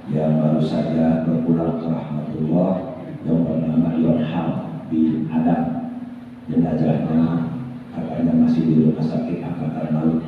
yang baru saja berpulang ke rahmatullah yang bernama Yonham bin Adam. Jenazahnya katanya masih di rumah sakit angkatan laut.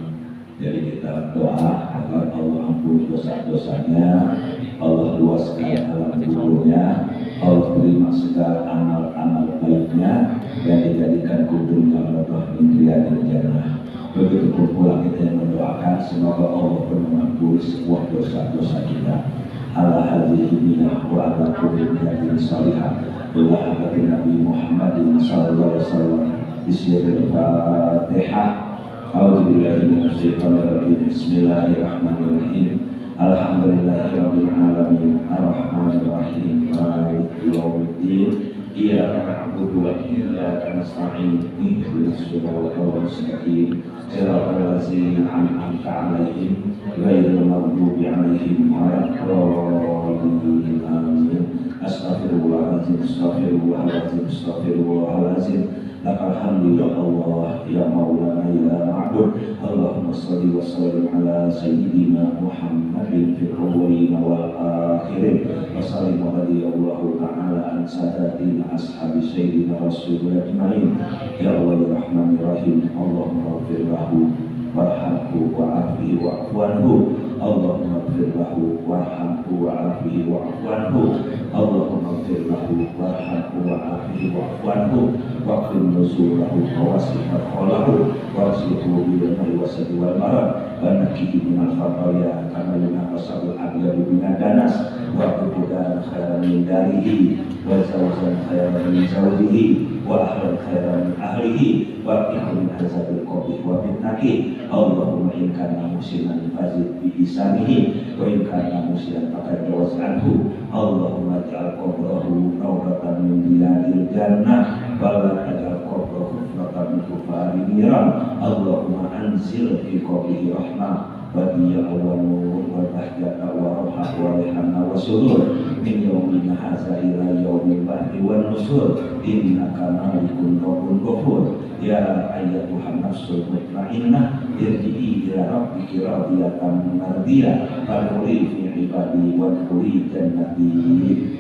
Jadi kita doa agar Allah ampuni dosa-dosanya, Allah luaskan alam kuburnya, Allah terima segala amal-amal baiknya dan dijadikan kuburnya Allah min riyadil jannah. Begitu pulang kita yang mendoakan semoga Allah pun mengampuni sebuah dosa-dosa kita. Ala hadhihi minah wa ala kulli niyatin salihah bila hati Nabi Muhammadin sallallahu alaihi wasallam. Bismillahirrahmanirrahim. A'udzubillahi minasyaitonir rajim. Bismillahirrahmanirrahim. Alhamdulillahirabbil alamin. Arrahmanir rahim. Maliki yaumiddin. Iyyaka na'budu wa iyyaka nasta'in. Ihdinas siratal mustaqim. Siratal ladzina an'amta 'alaihim ghairil maghdubi 'alaihim waladdallin. Amin. Astaghfirullahaladzim. Astaghfirullahaladzim. Astaghfirullahaladzim. Lakal hamdu ya Allah ya Maulana ya Ma'bud. Allahumma salli wa sallim ala sayyidina Muhammadin fil awwalin wal akhirin. Wa sallim wa radiyallahu ta'ala an sadatina ashabi sayyidina Rasulullah ajma'in. Ya Allah ya Rahman ya Rahim. Allahumma ighfir lahu warhamhu wa'afihi wa'fu anhu. Allahumma ighfir lahu warhamhu wa'afihi wa'fu anhu. Allahumma ighfir lahu warhamhu wa'afihi wa'fu anhu. Waqim nusulahu wawasihar kholahu warasihu bilanai wasadi wal marad wa nakihi minal khataya kama yunaqasabul abyadu binadanas wa kubudan khairan min darihi wa zawzan khairan min zawjihi wa ahlan khairan min ahlihi wa ihu min azabil qabih wa fitnaki. Allahumma inkana musinan fazid bi isanihi wa inkana musinan faqad jawaz anhu. Allahumma ja'al qabrahu rawdatan min riyadil jannah wala taj'al qabrahu hufratan min hufari niran. Allahumma anzil fi qabrihi rahmah wa diya wa nur wa bahjata wa rahmah wa rihanna wa surur min yawmin hadza ila yaumil ba'thi wan nusur. Innaka malikun rabbun ghafur. Ya ayyatuhan nafsul mutmainnah irji'i ila rabbiki radiyatan mardiyah fadkhuli fi ibadi wadkhuli jannati.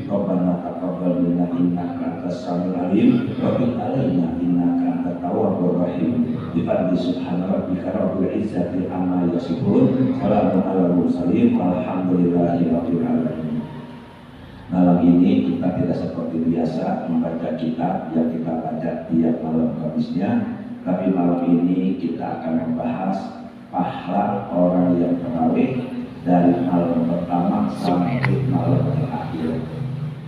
Rabbana taqabbal minna innaka antas samiul alim wa tub alaina innaka antat tawwabur rahim. Bi fadli subhana rabbika rabbil izzati amma yasifun. Salamun alal mursalin walhamdulillahi rabbil alamin. Malam ini kita tidak seperti biasa membaca kitab yang kita baca tiap malam Kamisnya, tapi malam ini kita akan membahas pahala orang yang tarawih dari malam pertama sampai malam terakhir.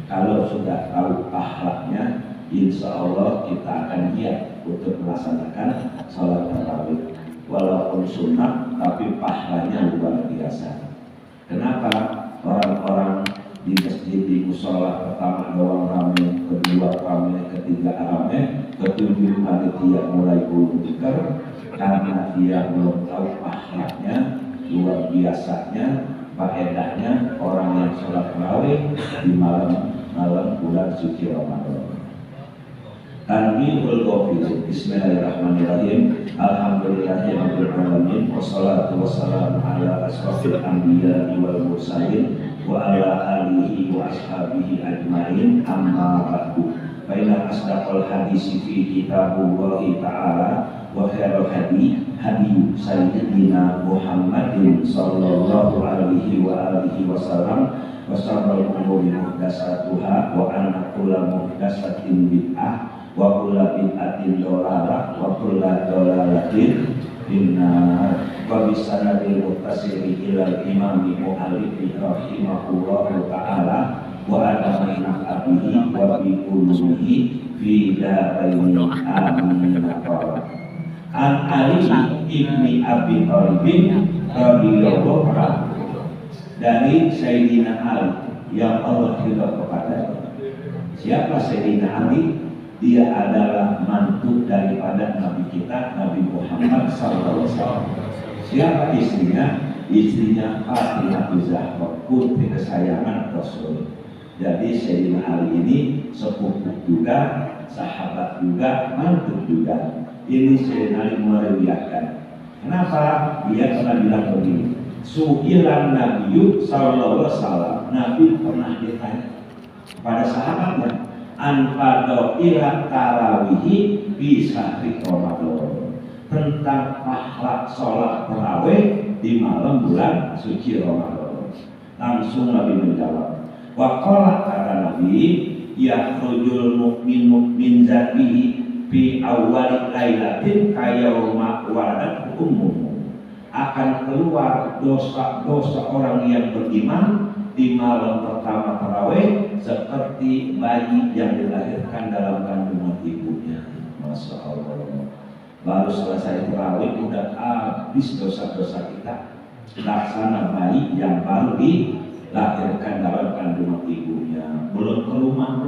Kalau sudah tahu pahalanya, insya Allah kita akan giat untuk melaksanakan sholat tarawih. Walaupun sunnah, tapi pahalanya luar biasa. Kenapa? Orang-orang di masjid, di musola pertama doang rame, kedua rame, ketiga rame, ketujuh panitia mulai bungker karena dia belum tahu pahalanya, luar biasanya, faedahnya orang yang sholat tarawih di malam bulan suci Ramadan. Tanbihul Ghafil. Bismillahirrahmanirrahim. Alhamdulillahirabbil alamin wassalatu wassalamu ala asrofil anbiya'i wal mursalin wa ala alihi wa ashabihi ajmain. Amma ba'du. Fa inna asdaqal hadisi fi kitabillahi ta'ala wa khairul hadi sayyidina Muhammadin sallallahu alaihi wa alihi wasallam wa syarrul umuri muhdatsatuha wa anna kulla muhdatsatin bid'ah wa kulla bid'atin dhalalah wa kulla dhalalatin finnar. Wa bisanadil muttasili ilal imami mu'allifi rahimahullahu ta'ala wa adama naf'atihi wa bi ulumihi fi daraini amin. An Ali ibni Abi Thalib radhiyallahu anhu, dari Sayyidina Ali yang Allah ridha kepadanya. Siapa Sayyidina Ali? Dia adalah mantu daripada Nabi kita, Nabi Muhammad SAW. Siapa istrinya? Istrinya Fatimah Zahra, putri kesayangan Rasul. Jadi Sayyidina Ali ini sepupu juga, sahabat juga, mantu juga. Ini Sayyidina Ali meriwayatkan. Kenapa? Dia pernah bilang begini, Su'ilan Nabi sallallahu alaihi wasallam, Nabi pernah ditanya kepada sahabatnya, anfado ila tarawihi fi syahri Ramadan, tentang pahala sholat tarawih di malam bulan suci Ramadan. Langsung Nabi menjawab, wa qala, kata Nabi, yakhrujul mu'minu min zatihi fi awwali lailatin kayauma waladat ummuhu, akan keluar dosa-dosa orang yang beriman di malam pertama tarawih seperti bayi yang dilahirkan dalam kandungan ibunya. Masya Allah, baru selesai tarawih udah habis dosa-dosa kita, laksana bayi yang baru dilahirkan dalam kandungan ibunya. Belum ke rumah,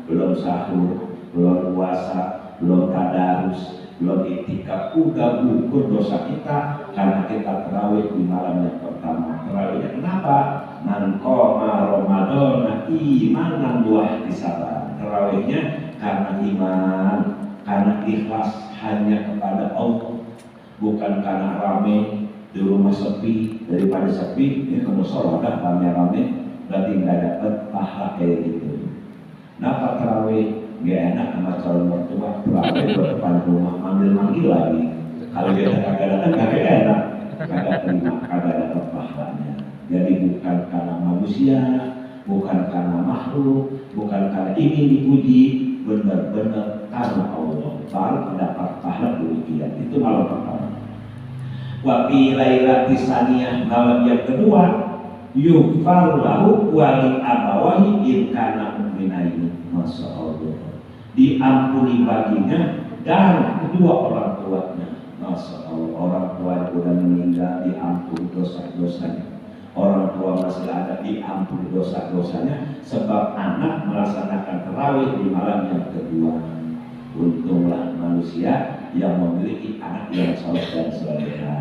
belum sahur, belum puasa, belum tadarus, belum itikaf, udah gugur dosa kita karena kita tarawih di malam yang pertama. Tarawihnya kenapa? Man qoma Ramadan imanan wa ihtisaban. Tarawihnya karena iman, karena ikhlas hanya kepada Allah, bukan karena rame di rumah sepi. Daripada sepi ini kamu sholat rame-rame, berarti nggak dapat pahala kayak gitu. Kenapa tarawih? Gak enak sama calon mertua, terawih buat depan rumah, manggil lagi. Kalau dia kagak datang, kagak enak, kagak terima, kagak dapat pahalanya. Jadi bukan karena manusia, bukan karena makhluk, bukan karena ingin dipuji, benar-benar karena Allah baru mendapat pahala demikian. Itu malam pertama. Wa fi lailati saniyah, malam yang kedua, yughfar lahu wa li abawahi in kana mu'minaini. Masya Allah, diampuni baginya dan kedua orang tuanya. Masya Allah, orang tua yang sudah meninggal diampuni dosa-dosanya, orang tua masih ada diampuni dosa-dosanya, sebab anak melaksanakan tarawih di malam yang kedua. Untunglah manusia yang memiliki anak yang saleh dan soleha,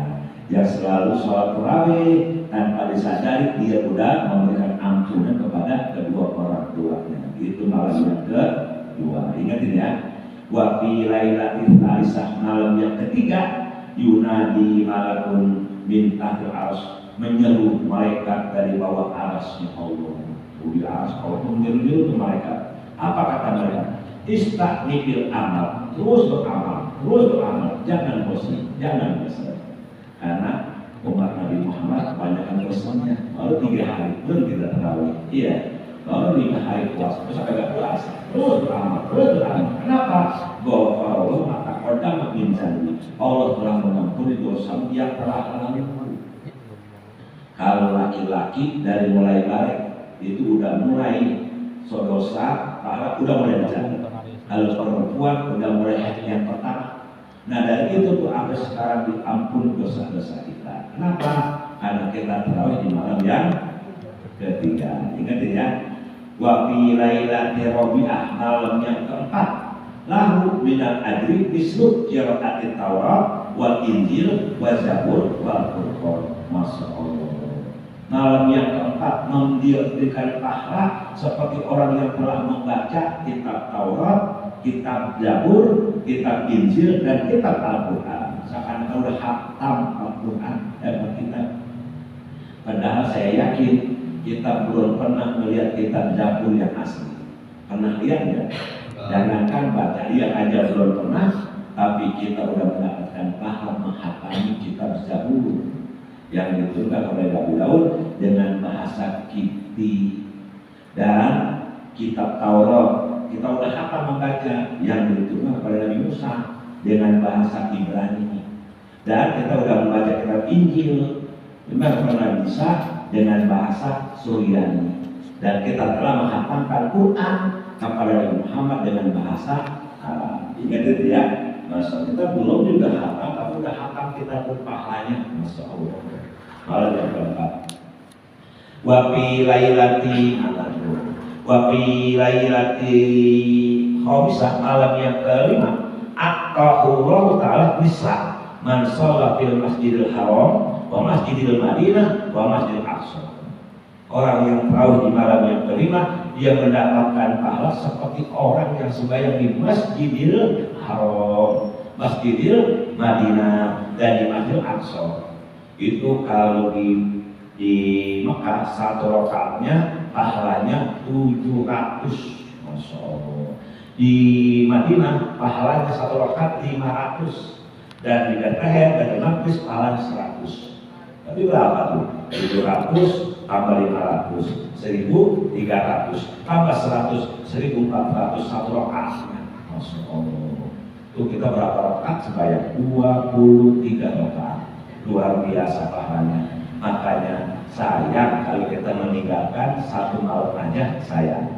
yang selalu sholat tarawih tanpa disadari dia sudah memberikan ampunan kepada kedua orang tuanya. Itu malam yang kedua. Ingatin ya. Wa fi lailatil tsalisah, malam yang ketiga, yunadi malakun min tahtil arsy, menyeru malaikat dari bawah arasnya Allah. Di aras Allah menyeru malaikat. Apa kata mereka? Istaqbil amal, terus beramal, jangan bosan, jangan bosan. Karena umat Nabi Muhammad banyakkan bosannya. Baru 3 hari belum tidak tarawih. Iya. Baru 5 hari puasa, terus agak puasa, terus beramal. Kenapa? Bahwa Allah maka kodam minzani, Allah telah mengampuni dosa yang telah lalu. Kalau laki-laki dari mulai balik itu udah mulai dosa, pahala udah mulai berjalan. Kalau perempuan udah mulai haji yang pertama. Nah dari itu tuh sampai sekarang diampuni dosa-dosa kita. Kenapa? Karena kita tarawih di malam yang ketiga. Ingat ya. Wa fi lailati rabi'ah, malam yang keempat, lahu minal ajri mislu qira'atit Taurat wal Injil wa Zabur wal Furqan. Masya Allah, malam yang keempat memberikan pahala seperti orang yang telah membaca kitab Taurat, kitab Zabur, kitab Injil, dan kitab Al-Quran. Seakan-akan udah hatam Al-Quran kita. Padahal saya yakin kita belum pernah melihat kitab Zabur yang asli. Pernah lihat ya? Jangankan baca, lihat aja belum pernah, tapi kita sudah mendapatkan pahala menghafali kitab Zabur yang dituliskan oleh Nabi Daud dengan bahasa Kipti, dan kitab Taurat kita sudah hafal membaca yang dituliskan oleh Nabi Musa dengan bahasa Ibrani, dan kita sudah membaca kitab Injil dengan Nabi Isa dengan bahasa Suryani, dan kita telah menghafalkan Quran kepada Nabi Muhammad dengan bahasa Arab. Ingat itu ya. Masa kita belum juga hafal, tapi udah hafal kita pun pahalanya. Masya Allah. Malam yang keempat. Wa fi lailati khamisah, malam yang kelima, aqahullahu ta'ala bisa man shalla fil masjidil haram wa masjidil Madinah wa masjidil Aqsa. Orang yang tahu di malam yang kelima, dia mendapatkan pahala seperti orang yang sembahyang di Masjidil Haram, Masjidil Madinah, dan di Masjidil Aqsa. Itu kalau di Mekah satu rakaatnya pahalanya 700, Masya Allah. Di Madinah pahalanya satu rakaat 500, dan di Bethlehem dan di Maqdis pahalanya 100. Tapi berapa tuh? 700 tambah 500, 1300 tambah 100, 1400 satu rakaatnya. Masya Allah. Itu kita berapa rakaat? Sebanyak 23 rakaat. Luar biasa pahalanya. Makanya sayang kalau kita meninggalkan satu malam aja, sayang.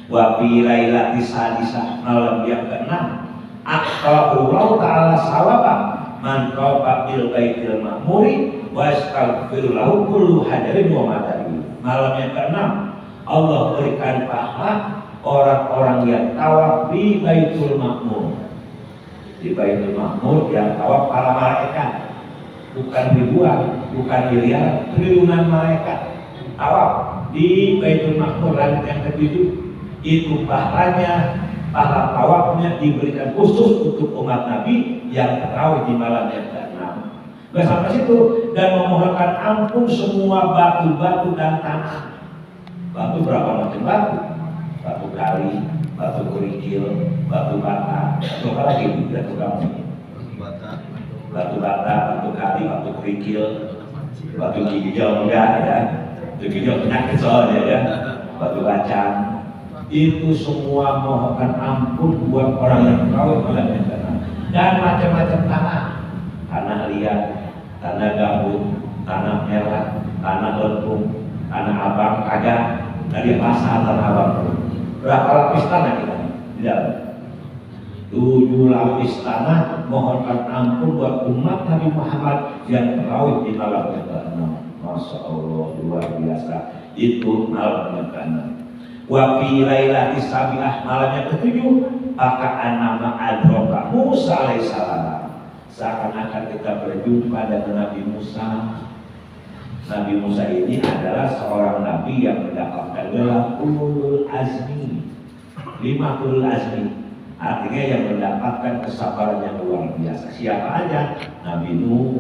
Wa fi lailati sadisah, malam yang ke-6, aqra'ullahu ta'ala sawabah man qafa bil baitil ma'muri wa astaghfiru lahu kullu hajarin wa madari. Malam yang ke-6 Allah berikan pahala orang-orang yang tawaf di Baitul Ma'mur. Di Baitul Ma'mur yang tawaf para malaikat, bukan ribuan, bukan miliar, triliunan malaikat tawaf di Baitul Ma'mur langit yang ke-7. Itu pahalanya, pahala tawafnya diberikan khusus untuk umat Nabi yang tarawih di malam yang ke-6. Gak sampai situ, dan memohonkan ampun semua batu-batu dan tanah. Batu berapa macam batu? Batu kali, batu kerikil, batu bata, atau apa lagi? Batu kamu? Batu bata, batu kali, batu kerikil, batu gigil enggak ya? Batu gigil penyakit soalnya ya. Batu bacang. Itu semua mohonkan ampun buat orang yang tahu malam yang ke-6. Dan macam-macam tanah liat, tanah gabut, tanah merah, tanah lempung, tanah abang kagak, dari pasar tanah abang. Berapa lapis tanah kita? Tidak. 7 lapis tanah mohonkan ampun buat umat Nabi Muhammad yang tahu di malam yang ke-6. Masya Allah, luar biasa. Itu malam yang ke-6. Wa fi lailati sabi'ah, malam yang ke-7, paka'an nama adroka Musa alaihissalam. Seakan-akan kita berjumpa dengan Nabi Musa. Nabi Musa ini adalah seorang nabi yang mendapatkan gelar ulul azmi, 5 ulul azmi, artinya yang mendapatkan kesabaran yang luar biasa. Siapa aja? Nabi Nuh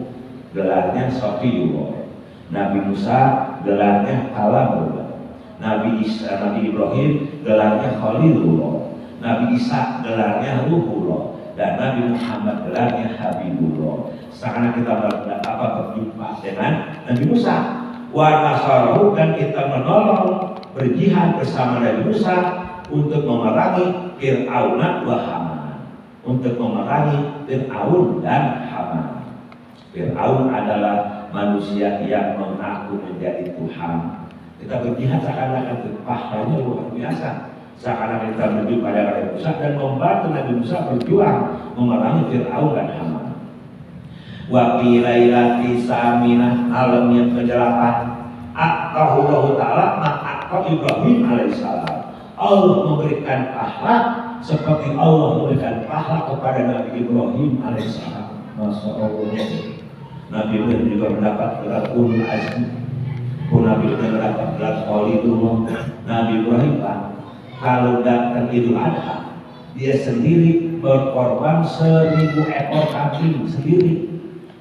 gelarnya Sofiyullah, Nabi Musa gelarnya Kalamullah, Nabi Ibrahim gelarnya Khalilullah, Nabi Isa gelarnya Ruhullah, dan Nabi Muhammad gelarnya Habibullah. Sekarang kita berjumpa dengan Nabi Musa. Wa nasarahu, dan kita menolong berjihad bersama Nabi Musa untuk memerangi Fir'aun wa Haman, untuk memerangi Fir'aun dan Haman. Fir'aun adalah manusia yang mengaku menjadi Tuhan. Kita berjihad seakan-akan pahalanya luar biasa. Seakan-akan kita berjumpa dengan Nabi Musa dan membantu Nabi Musa berjuang memerangi Fir'aun dan Haman. Wa fi lailati saminah, malam yang ke-8, aqahullahu ta'ala ma'aqah Ibrahim alaihissalam. Allah memberikan pahala seperti Allah memberikan pahala kepada Nabi Ibrahim alaihissalam. Masya Allah. Nabi Ibrahim juga mendapat gelar ulul azmi. Nabi Ibrahim mendapat gelar Khalilullah. Nabi Ibrahim kalau datang Idul Adha, dia sendiri berkorban 1000 ekor kambing sendiri,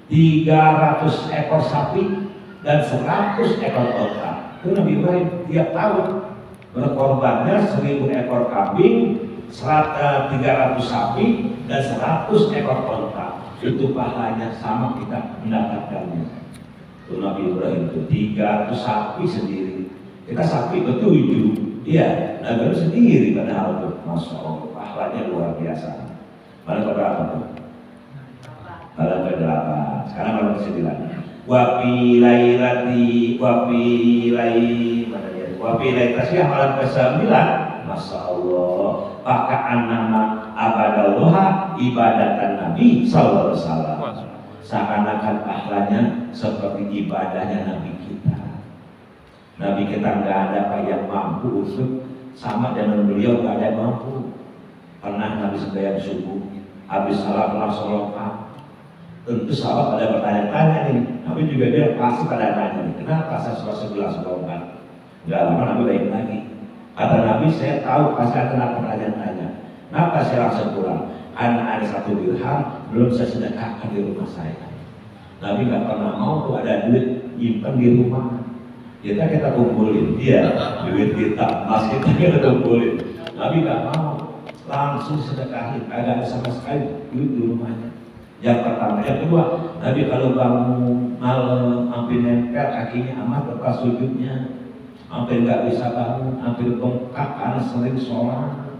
300 ekor sapi, dan 100 ekor unta. Itu Nabi Ibrahim tiap tahun berkorbannya 1000 ekor kambing, 300 sapi, dan 100 ekor unta. Itu pahalanya sama kita mendapatkannya. Itu Nabi Ibrahim itu 300 sapi sendiri. Kita sapi ke-7. Iya, Nabi Ibrahim sendiri padahal itu. Masya Allah, pahalanya luar biasa. Malam keberapa tuh? Malam ke-8. Sekarang malam ke-9. Wa fi lailati tasbih malam ke-9. Masya Allah, paka'an nama abadallah ibadatan Nabi sallallahu alaihi wasallam. Seakan-akan pahalanya seperti ibadahnya Nabi kita. Nabi kita nggak ada yang mampu untuk sama dengan beliau, nggak ada yang mampu. Pernah Nabi sembahyang subuh, habis salat langsung sholat. Tentu sahabat ada bertanya-tanya nih. Nabi juga dia pasti pada tanya nih, kenapa saya sholat sebelah sholat? Nggak lama Nabi baik lagi. Kata Nabi, saya tahu pasti akan pertanyaan-tanya. Kenapa saya langsung pulang? Karena ada 1 dirham belum saya sedekahkan di rumah saya. Nabi nggak pernah mau tuh ada duit nyimpen di rumah. Kita kumpulin, iya, duit kita, emas kita kumpulin. Nabi nggak mau, langsung sedekahin, kagak ada sama sekali duit di rumahnya. Yang pertama, yang kedua, Nabi kalau bangun malam, hampir nempel kakinya amat lepas sujudnya, hampir nggak bisa bangun, hampir bengkak karena sering sholat.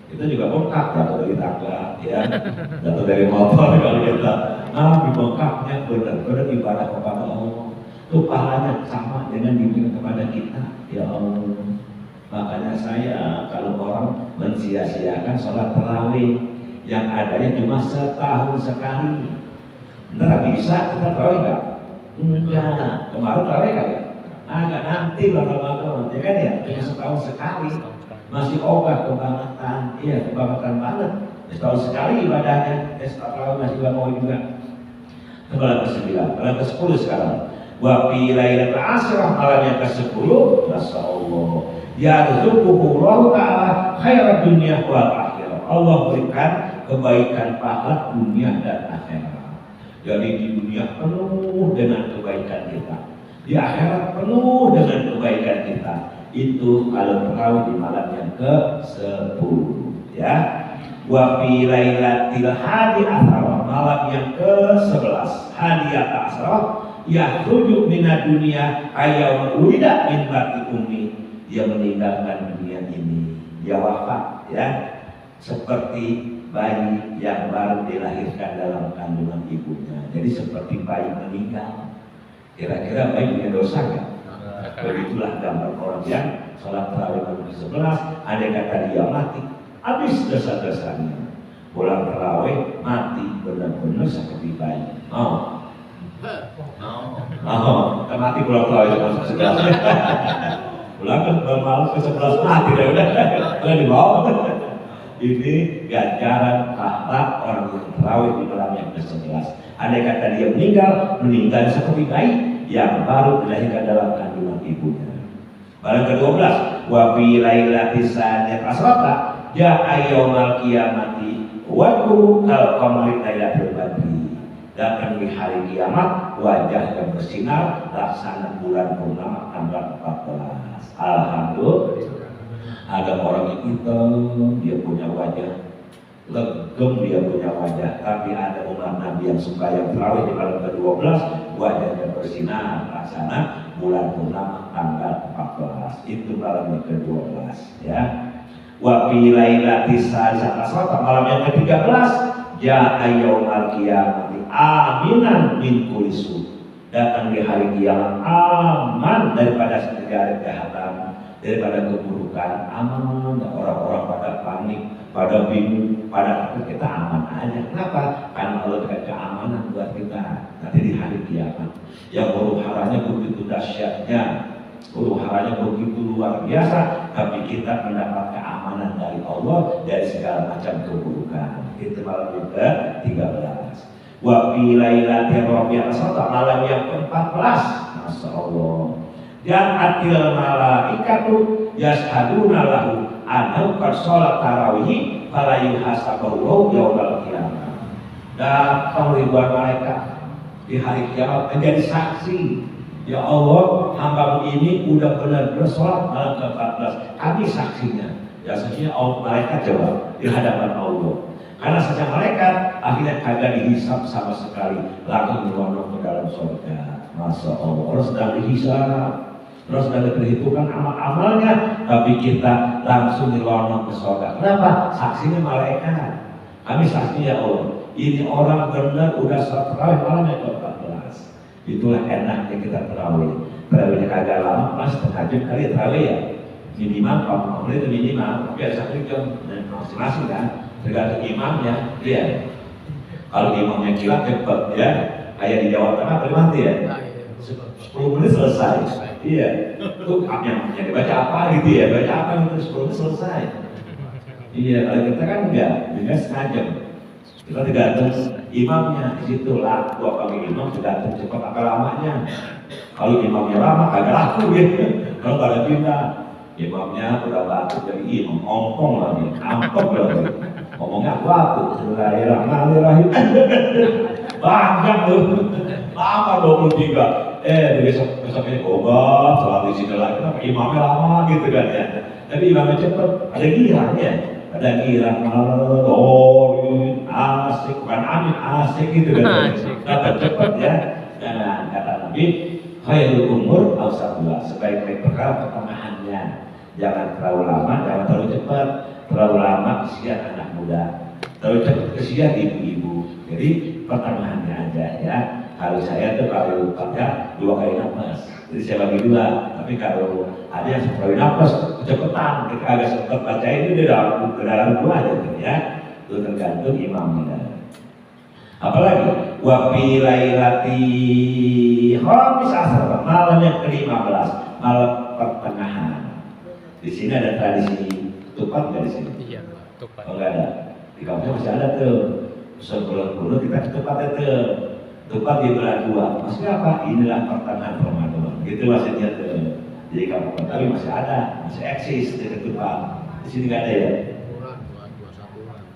Itu juga bengkak, jatuh dari tangga, ya, jatuh dari motor kalau kita. Nabi bengkaknya benar-benar ibadah kepada Allah. Itu pahalanya sama dengan diberikan kepada kita, ya Allah. Makanya saya kalau orang mensia-siakan sholat tarawih yang adanya cuma setahun sekali, nggak bisa kita tarawih nggak? Enggak, kemarin tarawih nggak? Agak nanti bakal ya kan ya, cuma setahun sekali, masih obat kebangetan, iya kebangetan banget. Setahun sekali ibadahnya, tarawih masih nggak mau juga. Kembali ke-9, kembali ke-10 sekarang. Wa fi lailatul asrah, malam yang ke-10, masya Allah, yarzuquhu Allah ta'ala khairat dunia wal akhirah. Allah berikan kebaikan pahala dunia dan akhirat. Jadi di dunia penuh dengan kebaikan kita, di akhirat penuh dengan kebaikan kita. Itu kalau tarawih di malam yang ke-10, ya. Wa fi lailatil hadi asrah, malam yang ke-11, hadiyat asrah, yakhruju minad dunya ayyam ulida min bati ummi. Dia meninggalkan dunia ini, dia wafat, ya, seperti bayi yang baru dilahirkan dalam kandungan ibunya. Jadi seperti bayi meninggal. Kira-kira bayi punya dosa nggak? Begitulah gambar orang yang sholat tarawih malam ke-11, andai kata dia mati, habis dosa-dosanya. Pulang tarawih mati benar-benar seperti bayi. Mati pulang tarawih masuk 11. Pulang kan malam ke-11 mati udah dibawa. Ini ganjaran pahala orang yang tarawih di malam yang ke-11. Andai kata dia meninggal seperti bayi yang baru dilahirkan dalam kandungan ibunya. Malam ke-12, wa fi lailatis saniyat asrata ja'a yaumal qiyamati wa kal qamari lailatul badri. Datang di hari kiamat wajah yang bersinar laksana bulan purnama tanggal 14. Alhamdulillah. Ada orang yang hitam, dia punya wajah legem, dia punya wajah. Tapi ada umat Nabi yang suka yang tarawih di malam ke-12, wajahnya bersinar laksana bulan purnama tanggal 14. Itu malam yang ke-12, ya. Wa fi lailatis salisata, malam yang ke-13, ja'a yaumal qiyamati aminan min kulli su. Datang di hari kiamat aman daripada segala kejahatan, daripada keburukan, aman. Orang-orang pada panik, pada bingung, pada kita aman aja. Kenapa? Karena Allah berikan keamanan buat kita nanti di hari kiamat. Yang huru-haranya begitu dahsyatnya, huru-haranya begitu luar biasa, tapi kita mendapat keamanan dari Allah dari segala macam keburukan. Itu malam yang ke-13. Wa fi lailatir rabi'ah asrata, malam yang ke-14, masya Allah, dan atil malaikatu yashhaduna lahu annahu qad sholat tarawih fala yuhasabahu yaumal qiyamah. Datang ribuan malaikat di hari kiamat menjadi saksi, ya Allah, hamba ini udah benar bersolat malam ke-14, kami saksinya. Ya saksinya Allah, malaikat jawab di hadapan Allah. Karena saja malaikat akhirnya kagak dihisap sama sekali, langsung dilonong ke dalam surga. Masya Allah, orang sedang dihisap, terus sedang diperhitungkan amal-amalnya, tapi kita langsung dilonong ke surga. Kenapa? Saksinya malaikat. Kami saksinya ya Allah, ini orang benar udah sholat tarawih malam yang ke-14. Itulah enaknya kita tarawih. Tarawihnya kagak lama, pas setengah jam kali tarawih ya. Minimal 40 menit itu minimal, tapi ada 1 jam masing-masing kan. Tergantung imamnya, iya. Kalau imamnya kilat cepet, ya, kayak di Jawa Tengah bermati ya, 10 menit selesai. Iya, itu yang dibaca apa gitu ya, baca apa itu 10 menit selesai. Iya, kalau kita kan enggak, juga setengah jam. Kita tergantung imamnya di situ lah. Gua panggil imam tergantung cepat apa lamanya. Kalau imamnya lama kagak laku gitu. Kalau pada kita imamnya udah batuk jadi imam ompong lagi, ampok lagi. Ngomongnya waktu Bismillahirrahmanirrahim. Banyak tuh. lama 23. Besok-besoknya obat, sholat di sini lagi, kenapa imamnya lama gitu kan ya. Tapi imamnya cepet, ada girangnya. Ada girang, asik, bukan amin, asik gitu kan. Dapat cepet ya. Nah, kata Nabi, khairul umur awsatuha, sebaik-baik perkara pertengahannya. Jangan terlalu lama, jangan terlalu cepat. Terlalu lama kesian anak muda, terlalu cepat kesian ibu-ibu. Jadi pertengahannya aja ya. Kalau saya tuh kalau pakai 2 kali nafas, jadi saya bagi 2. Tapi kalau ada yang 1 kali nafas kecepatan, kita agak cepat baca itu di dalam 2 aja ya. Itu tergantung imamnya. Apalagi wafi lailati khamis asar, malam yang ke-15, malam pertengahan. Di sini ada tradisi tupat nggak di sini? Iya, tupat. Oh nggak ada. Di kampung masih ada tuh. Sebelum bulan kita tupat itu. Tupat di bulan 2. Maksudnya apa? Inilah pertengahan Ramadan. Gitu maksudnya tuh. Jadi kampung Betawi masih ada, masih eksis di tupat. Di sini nggak ada ya?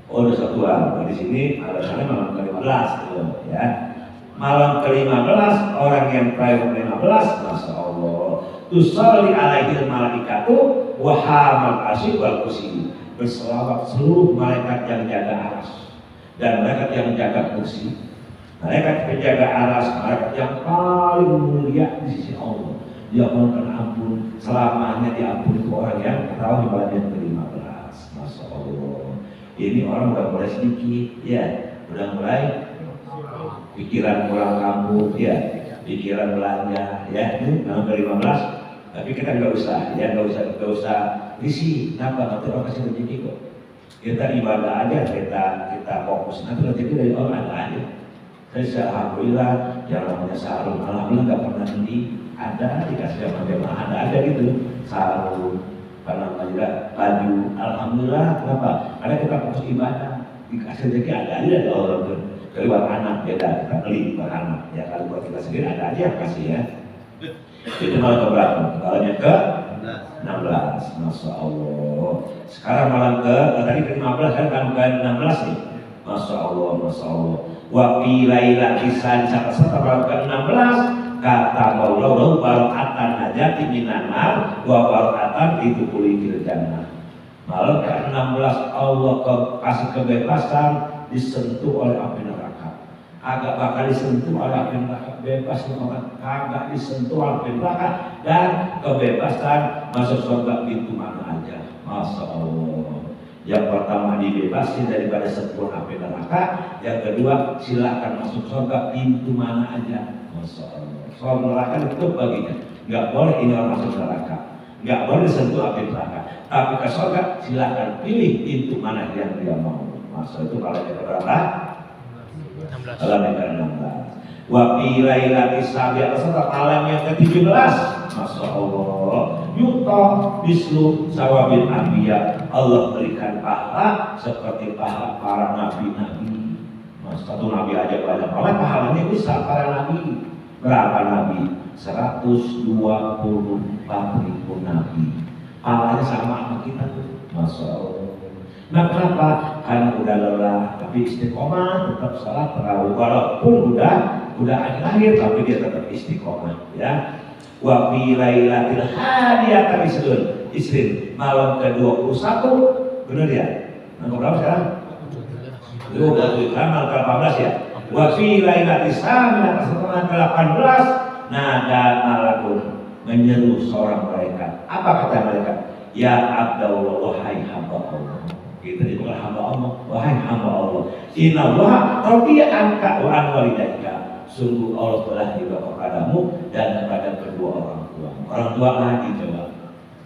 Oh, 21. Di sini alasannya malam ke-15 tuh ya. Malam ke-15 orang yang terakhir ke-15, masya Allah. Tusalli alaihi malaikatu wa hamal arsy wal kursi. Berselawat seluruh malaikat yang jaga arsy dan malaikat yang jaga kursi. Malaikat penjaga aras, malaikat yang paling mulia di sisi Allah. Dia mohon ampun, selamanya diampuni orang yang tahu di malam yang ke-15. Masya Allah. Ini orang udah mulai sedikit, ya, udah mulai pikiran pulang kampung, ya, pikiran belanja, ya, malam ke-15. Tapi kita nggak usah, ya, nggak usah isi. Kenapa? Nanti orang kasih rezeki kok. Kita ibadah aja, kita fokus. Nanti rezeki dari orang aja. Saya alhamdulillah yang namanya sarung, alhamdulillah nggak pernah ada dikasih sama jemaah, ada gitu sarung, namanya baju, alhamdulillah. Kenapa? Karena kita fokus ibadah, dikasih rezeki ada aja dari Allah tuh. Keluar anak beda, kita beli buat anak. Ya kalau buat kita sendiri ada aja yang kasih ya. Itu malam keberapa? Malamnya ke 16, masya Allah. Sekarang malam tadi ke-15 kan ke-16 nih. Masya Allah, masya Allah. Wa fi lailati serta malam ke-16 kata Allah barakatan najati minan nar wa barakatan itu kulikil jannah. Malam ke-16 Allah kasih kebebasan disentuh oleh api neraka. Agak bakal disentuh oleh api neraka, bebas orang kagak disentuh oleh api neraka, dan kebebasan masuk surga pintu mana aja. Masya Allah. Yang pertama dibebasin daripada sepuluh api neraka, yang kedua silakan masuk surga pintu mana aja. Masya Allah. Soal neraka itu baginya, nggak boleh ini orang masuk neraka, nggak boleh disentuh api neraka. Tapi ke surga silakan pilih pintu mana yang dia mau. Masya itu kalau yang keberapa? Malam yang ke-16. Wa fi lailati sabi'ah serta malam yang ke-17. Masya Allah. Yuta bislu sawabil anbiya. Allah berikan pahala seperti pahala para nabi-nabi. Satu nabi aja banyak banget pahalanya besar para nabi. Berapa nabi? 124.000 nabi. Pahalanya sama kita tuh. Masya Allah. Nah kenapa? Karena udah lelah tapi istiqomah, tetap salat tarawih walaupun udah akhir tapi dia tetap istiqomah ya. Wa fi lailatil hadiyati isrin malam ke-21, benar ya? Malam berapa sekarang? 20 kan malam ke-18 ya. Wa fi lailatis saminah setelah ke-18 nada malakun menyeru seorang malaikat. Apa kata malaikat? Ya Abdallah, wahai hamba Allah. Kita itu hamba Allah, wahai hamba Allah. Inna Allah radiya anka wa an walidayka. Sungguh Allah telah ridha kepadamu dan kepada kedua orang tua. Orang tua lagi coba.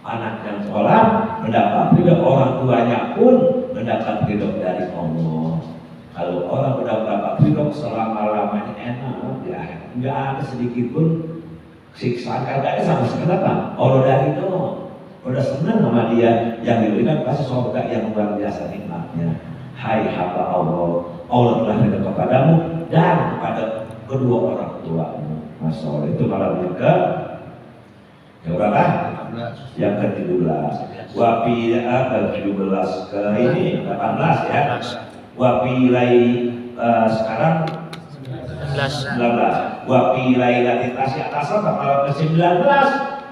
Anak yang sholat mendapat ridha, orang tuanya pun mendapat ridha dari Allah. Kalau orang sudah mendapat ridha selama-lamanya enak di akhirat, nggak ada sedikit pun siksaan, kagak ada sama sekali. Apa? Allah dari itu. Udah senang sama dia yang diberikan pasti surga yang luar biasa nikmatnya. Hai hamba Allah, Allah telah ridha kepadamu dan kepada kedua orang tuamu. Masya Allah. Itu malam yang berapa? Yang ke-17. Wafi ke-17 ke ini 18 ya. Wafi sekarang 19. Wa fi lailatil asy malam ke-19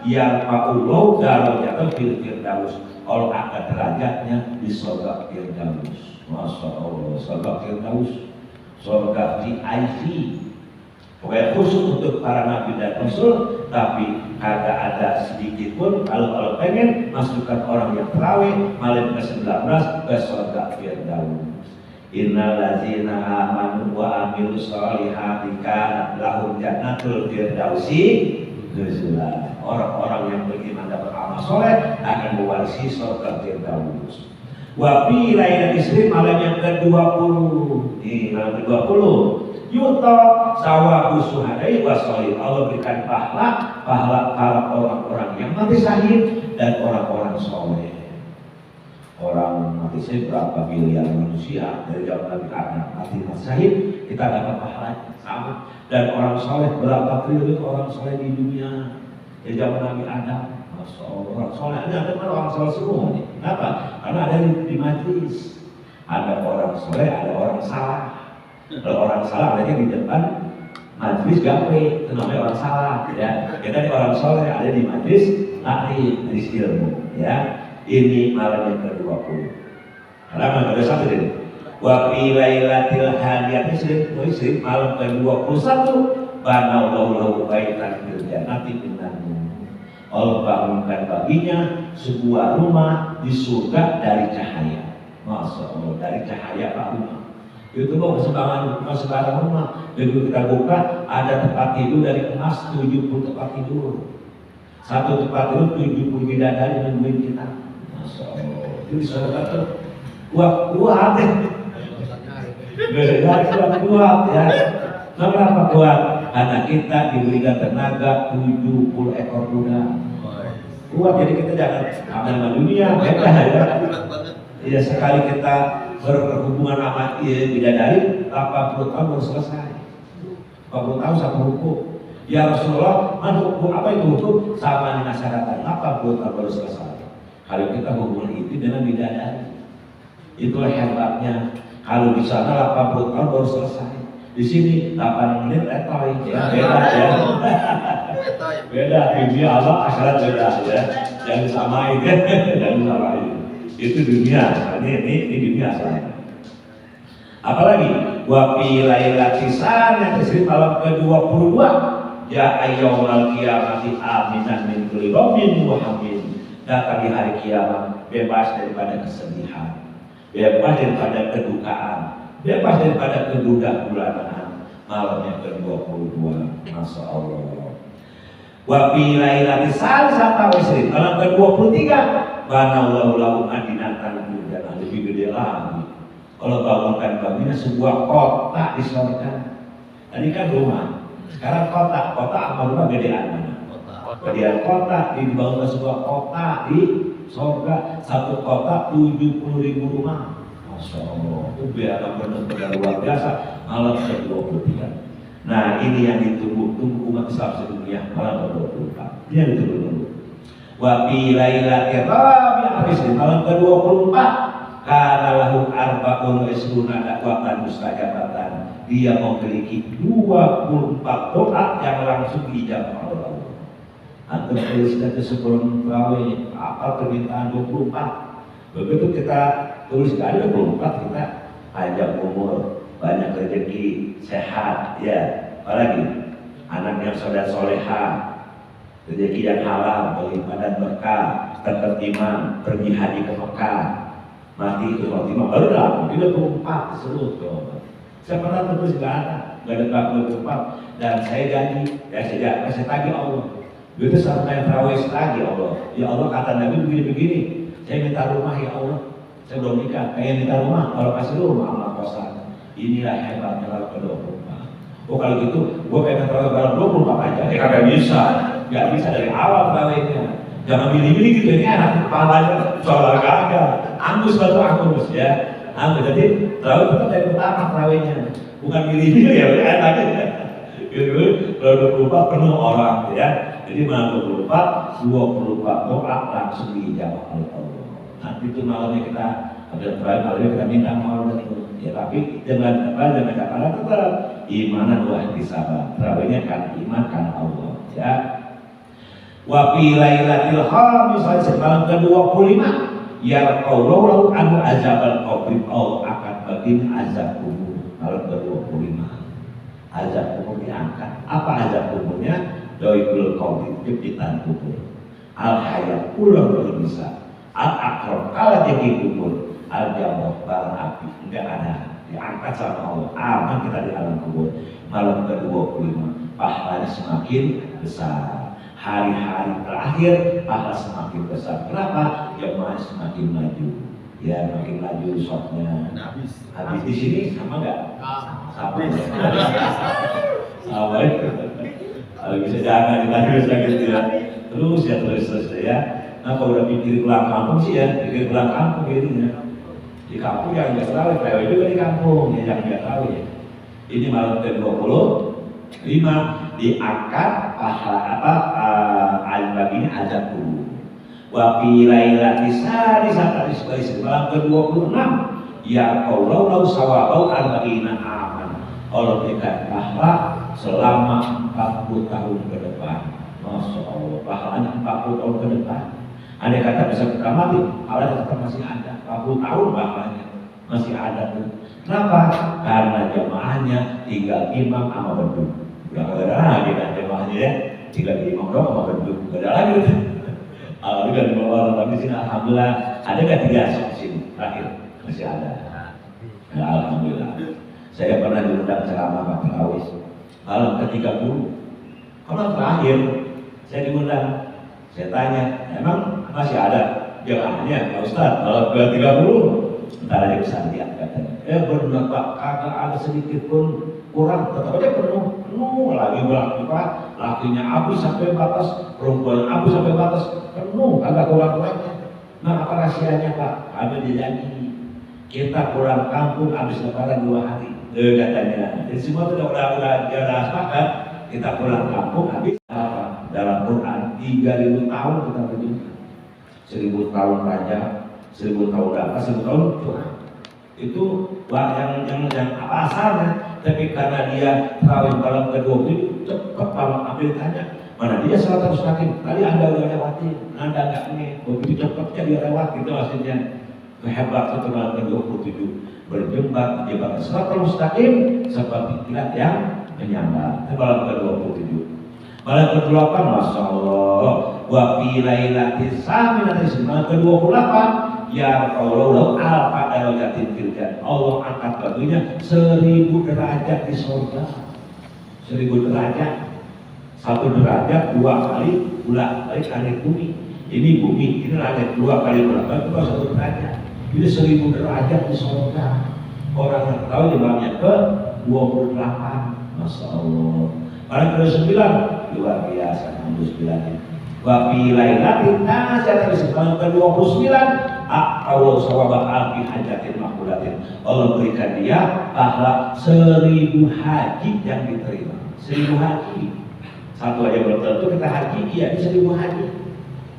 yang Allah darajatnya fil firdaus. Allah angkat derajatnya di surga firdaus. Masya Allah, surga firdaus, surga VIP. Pokoknya khusus untuk para nabi dan rasul, tapi kagak ada sedikit pun kalau pengen masukkan orang yang terawih malam ke-19 ke surga firdaus. Innal ladzina amanu wa amilus solihati kanat lahum jannatul firdausi nuzula. Orang-orang yang beriman dapat amal soleh akan mewarisi surga firdaus. Wa fi lailatul isri malam yang ke-20. Nih malam ke-20. Yuta sawabu suhadai wa sholih. Allah berikan pahala para orang-orang yang mati syahid dan orang-orang soleh. Orang mati syahid berapa miliar manusia dari zaman Nabi Adam mati syahid kita dapat pahala sama. Dan orang soleh berapa triliun orang soleh di dunia dari zaman Nabi Adam. Masya Allah, orang soleh ada kan orang soleh semua nih. Kenapa? Karena ada di majlis. Ada orang soleh, ada orang salah. Kalau orang salah adanya di depan majlis gawe, itu namanya orang salah ya. Kita di orang soleh ada di majlis majlis ilmu ya. Ini malam yang ke-20. Karena ada satu ini. Wa fi lailatil hadiyati isri malam ke-21 banallahu lahu baitan fil jannati minan. Allah bangunkan baginya sebuah rumah di surga dari cahaya. Masya Allah, dari cahaya Pak rumah. Itu mau kesebaran rumah. Begitu kita buka ada tempat tidur dari emas 70 tempat tidur. Satu tempat tidur 70 bidadari nungguin kita. Masya Allah. Itu surga tuh kuat deh. Kuat ya. Kenapa kuat? Karena kita diberikan tenaga 70 ekor kuda. Kuat, jadi kita jangan sama dunia, beda ya. Ya sekali kita berhubungan sama bidadari 80 tahun baru selesai. 40 tahun satu hukum. Ya Rasulullah, hukum apa itu hukum? Sama di masyarakat 80 tahun baru selesai. Kalau kita hubungan itu dengan bidadari, itulah hebatnya. Kalau di sana 80 tahun baru selesai. Di sini 8 menit etoy ya, beda ya. Beda dunia Allah akhirat beda ya. Jangan disamain ya, jangan disamain. Itu dunia, ini dunia saya. Apalagi wa fi lailatis isri malam ke-22 ya ayyaumal qiyamati aminan min kulli ghammin wa hammin. Datang di hari kiamat bebas daripada kesedihan, bebas daripada kedukaan, bebas daripada kegundah-gulanaan. Malam yang ke-22, Masya Allah. Wa fi lailatis isri malam ke-23 banallahu lahu madinatan fil jannah, lebih gede lagi. Kalau bangunkan baginya sebuah kota di surga. Tadi kan rumah, sekarang kota apa rumah gedean mana? Gedean kota, dibangun sebuah kota di surga, satu kota 70.000 rumah. Masya Allah, itu benar-benar luar biasa. Malam ke-23. Nah ini yang ditunggu-tunggu umat Islam sedunia, malam ke-24. Ini yang ditunggu-tunggu. Wa fi lailatir rabi'atis malam ke-24 kana lahu arba'un isruna da'watan mustajabatan. Dia memiliki 24 doa yang langsung dijawab oleh Allah. Antum tulis dari sebelum terawih apa permintaan 24. Begitu kita tulis ada 24 kita panjang umur, banyak rezeki, sehat ya. Apalagi anak yang soleha, rezeki yang halal, berlimpah dan berkah, tetap iman, pergi haji ke Mekah, mati itu Fatimah, baru lah, mungkin 24 disebut. Saya pernah terus gak ada 24, dan saya janji, ya saya tagih Allah. Itu sampai terawih tagih Allah. Ya Allah kata Nabi begini-begini, saya minta rumah ya Allah, saya belum nikah, kayak minta rumah, kalau kasih rumah amal kosan. Inilah hebatnya kalau ke-24. Oh kalau gitu, gue pengen terawih bareng 24 aja, kagak bisa. Gak bisa dari awal terawihnya. Jangan milih-milih gitu, ini anak kepalanya soal kagak. Angus batu angus ya. Angus, jadi terawih tetap dari pertama terawihnya. Bukan milih-milih ya, enaknya. Gitu, kalau 24 penuh orang ya. Jadi malam 24 doa langsung dijawab oleh Allah. Nanti itu malamnya kita ada terawih, malamnya kita minta malam itu. Ya tapi dengan kata tetap imanan wa ihtisaban. Terawihnya kan iman kan Allah ya. Wa fi lailatul khamisah malam ke-25 ya qaulullahu anu azabal qabri Allah akan bagi azab kubur malam ke-25. Azab kubur diangkat. Apa azab kuburnya? Doikul qabri jepitan kubur. Al hayat ulah bisa. Al akrab kala jadi kubur. Al jawab barang api enggak ada diangkat sama Allah. Aman kita di alam kubur malam ke-25. Pahalanya semakin besar. Hari-hari terakhir pahala semakin besar. Kenapa? Jemaah semakin maju. Ya makin maju shotnya. Habis di sini sama nggak? Sama. Sama. Kalau bisa jangan dilanjut gitu ya. Terus ya. Nah kalau udah pikir pulang kampung sih ya, pikir pulang kampung jadinya. Di kampung yang nggak tahu, PW juga di kampung yang nggak tahu ya. Ini malam ke-25 diangkat pahala apa al-bagi ini azab kubur. Wa fi lailati sadisati malam ke-26 ya qaulullahu sawabau arba'ina aman. Allah berikan pahala selama 40 tahun ke depan. Masya Allah, pahalanya 40 tahun ke depan. Andai kata bisa kita mati, pahalanya tetap masih ada. 40 tahun pahalanya masih ada tuh. Kenapa? Karena jamaahnya tinggal imam sama beduk. Udah gak ada lagi kan jamaahnya ya. Tinggal imam doang sama beduk. Gak ada lagi tuh. Itu kan di bawah orang di sini. Alhamdulillah. Ada gak 3 sok di sini? Terakhir masih ada. Ya, alhamdulillah. Saya pernah diundang ceramah Pak Terawih malam ke-30. Kalau terakhir saya diundang, saya tanya, emang masih ada jamaahnya Pak Ustadz? Kalau ke-30 ntar aja bisa lihat katanya. Benar Pak, kagak ada sedikit pun kurang, tetap aja penuh lagi berlaku lakinya habis sampai batas, perempuan habis sampai batas, penuh, kagak kurang-kurangnya. Nah apa rahasianya Pak? Kami dijanji kita pulang kampung habis lebaran 2 hari. Katanya. Jadi semua sudah sepakat kita pulang kampung habis apa? Dalam Quran 3000 tahun kita berjumpa. 1000 tahun raja, 1000 tahun apa? 1000 tahun Tuhan. Itu yang apa asalnya? Tapi karena dia terawih malam ke-20 cepat malam ambil tanya mana dia salat mustaqim. Tadi Anda udah lewati, Anda nggak nih. Begitu cepatnya dia lewat itu maksudnya. Hebat itu malam ke-27 berjumpa di batas salat mustaqim seperti kilat yang menyambar. Itu malam ke-27. Malam ke-28 Masya Allah. Wa fi lailatis saminatis malam ke-28 ya Allah alfa darajatin fil jannah. Allah angkat baginya 1000 derajat di surga. 1000 derajat. 1 derajat 2 kali bolak-balik langit bumi. Ini bumi, ini langit 2 kali bolak-balik itu 1 derajat. Ini 1000 derajat di surga. Orang yang tahu jumlahnya ke-28. Masya Allah. Malam ke-9 luar biasa 69. Wa fi lailatin nasyati malam ke-29 Allah sawaba alfi hajatin makbulatin. Allah berikan dia pahala 1000 haji yang diterima. 1000 haji. Satu aja belum tentu kita haji, iya 1000 haji.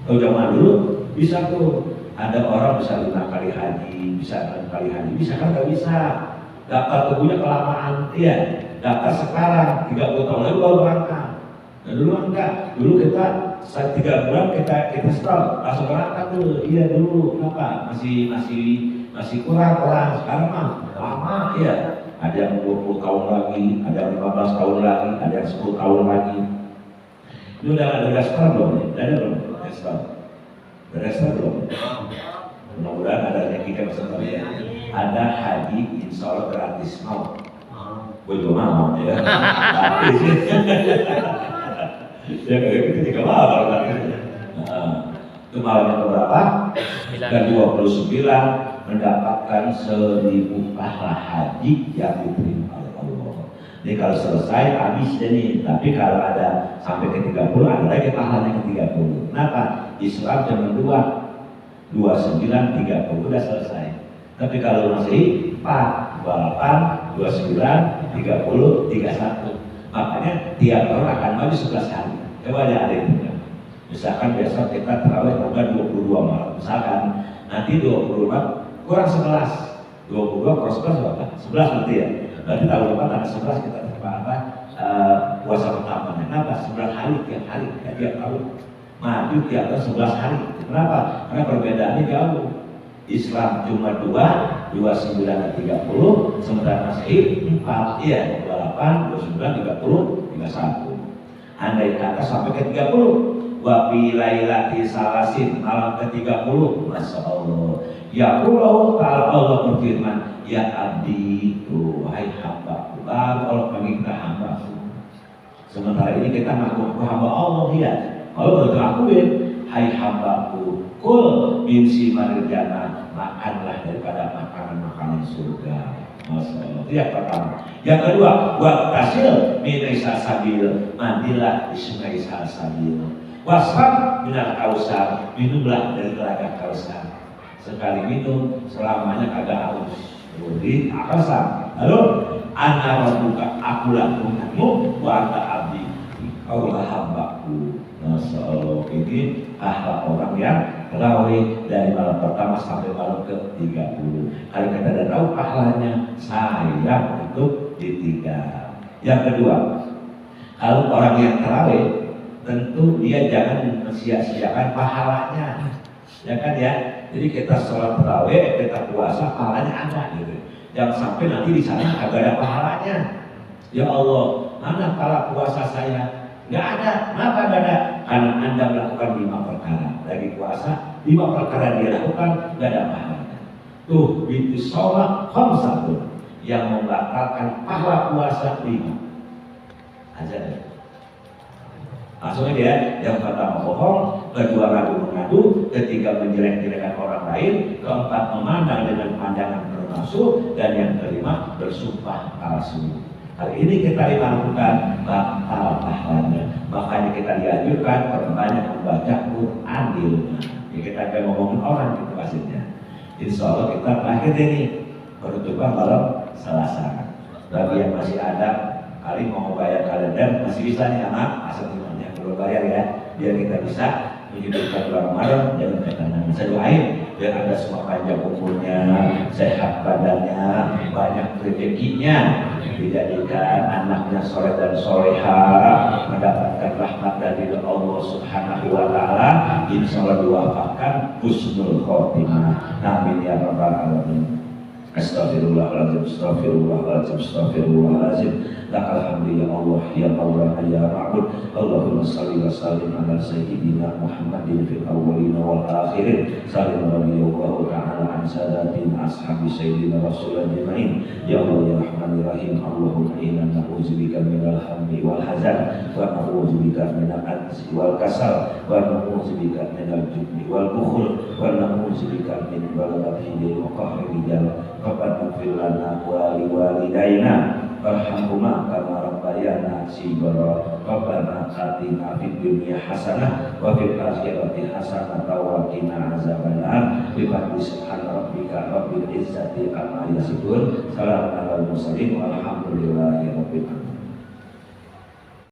Kalau zaman dulu bisa tuh ada orang bisa 5 kali haji, bisa 6 kali haji, bisa kan nggak bisa. Daftar tubuhnya kelamaan, iya. Daftar sekarang 30 tahun lalu baru berangkat. Nah dulu enggak, dulu kita 3 bulan kita stop langsung berangkat tuh. Iya dulu kenapa? Masih kurang. Sekarang mah lama ya. Ada yang 20 tahun lagi, ada yang 15 tahun lagi, ada yang 10 tahun lagi. Itu udah ada daftar belum? Ada belum? Daftar belum? Mudah-mudahan ada yang kita pesan ya. Ada haji insya Allah gratis mau. Gue juga mau ya. Ya kayak gitu juga mau kan. Itu malam yang berapa? Dan 29 mendapatkan 1000 pahala haji yang diterima oleh Allah. Jadi kalau selesai habis ini. Tapi kalau ada sampai ke 30 ada lagi pahalanya ke 30. Kenapa? Islam zaman 2 29 30 udah selesai. Tapi kalau masih 4 28 29 30 31 makanya tiap orang akan maju 11 hari. Coba aja ada itu kan. Misalkan besok kita terawih tanggal 22 malam. Misalkan nanti 24 kurang 11. 22 kurang 11 berapa? 11 nanti ya. Berarti tahun depan tanggal 11 kita terima apa? Puasa pertama. Kenapa? 11 hari tiap hari, tiap tahun. Maju tiap tahun 11 hari. Kenapa? Karena perbedaannya jauh. Islam cuma 2, 29 dan 30, sementara Masehi 4, iya 28, 29, 30, 31. Andai kata sampai ke 30, wa fi lailati salasin, malam ke 30, Masya Allah. Ya Allah berfirman, ya abdi, wahai hamba, baru Allah panggil kita hamba. Sementara ini kita ngaku hamba Allah, ya. Allah berkelakuin, hai hambaku, kul min simaril jannah, makanlah daripada makanan-makanan surga. Masya Allah. Itu yang pertama. Yang kedua, waqtasil min sabil, mandilah di sungai sabil. Wasfar minal kausar, minumlah dari telaga kausar. Sekali minum selamanya kagak haus. Jadi kausar. Lalu ana rabbuka, akulah Tuhanmu, wa anta abdi, kaulah hambaku. Masya Allah, ini akhlak orang yang terawih dari malam pertama sampai malam ke-30. Kalau kita tidak tahu pahalanya, sayang untuk ditinggal. Yang kedua, kalau orang yang terawih, tentu dia jangan sia-siakan pahalanya, ya kan ya. Jadi kita sholat terawih, kita puasa, pahalanya ada gitu. Jangan sampai nanti di sana agak ada pahalanya. Ya Allah, mana pahala puasa saya? Nggak ada. Kenapa nggak ada? Karena Anda melakukan 5 perkara. Dari puasa, 5 perkara dia lakukan, nggak ada pahalanya. Tuh, bintu sholat khamsatun, yang membatalkan pahala puasa 5. Aja deh. Langsung aja ya. Yang pertama bohong, kedua ragu mengadu, ketiga menjelek-jelekan orang lain, keempat memandang dengan pandangan bernafsu, dan yang kelima bersumpah palsu. Hal ini kita lakukan batal pahalanya. Makanya kita dianjurkan perbanyak membaca Quran di rumah. Ya, kita akan ngomongin orang gitu maksudnya. Insya Allah kita terakhir ini penutupan malam Selasa. Bagi yang masih ada kali mau bayar kalender masih bisa nih anak asal imannya kalau bayar ya, biar kita bisa menghidupkan bulan Ramadan dengan ketenangan. Saya doain biar Anda semua panjang umurnya, sehat badannya, banyak rezekinya, dijadikan anaknya soleh dan soleha, mendapatkan rahmat dari Allah Subhanahu wa Ta'ala, insya Allah diwafatkan husnul khotimah. Amin ya rabbal alamin. Astaghfirullahaladzim, astaghfirullahaladzim, astaghfirullahaladzim. Lakal hamdi ya Allah, ya Maulana, ya Ma'bud. Allahumma salli wa sallim ala sayyidina Muhammadin fil awwalina wal akhirin. Salim radiyallahu ta'ala an sadatin ashabi sayyidina Rasulullah jemain. Ya Allah ya Rahman ya Rahim. Allahumma inna na'udzubika minal hammi wal hazan, wa na'udzubika minal ansi wal kasal, wa na'udzubika minal jubni wal bukhul, wa na'udzubika min balagati wa qahri rijal. Rabbana ighfir lana wa liwalidayna warhamhuma kama rabbayana shighara. Rabbana atina fid dunya hasanah wa fil akhirati hasanah wa qina azabannar. Bi fadli subhana rabbika rabbil izzati amma yasifun. Salamun alal mursalin walhamdulillahi rabbil alamin.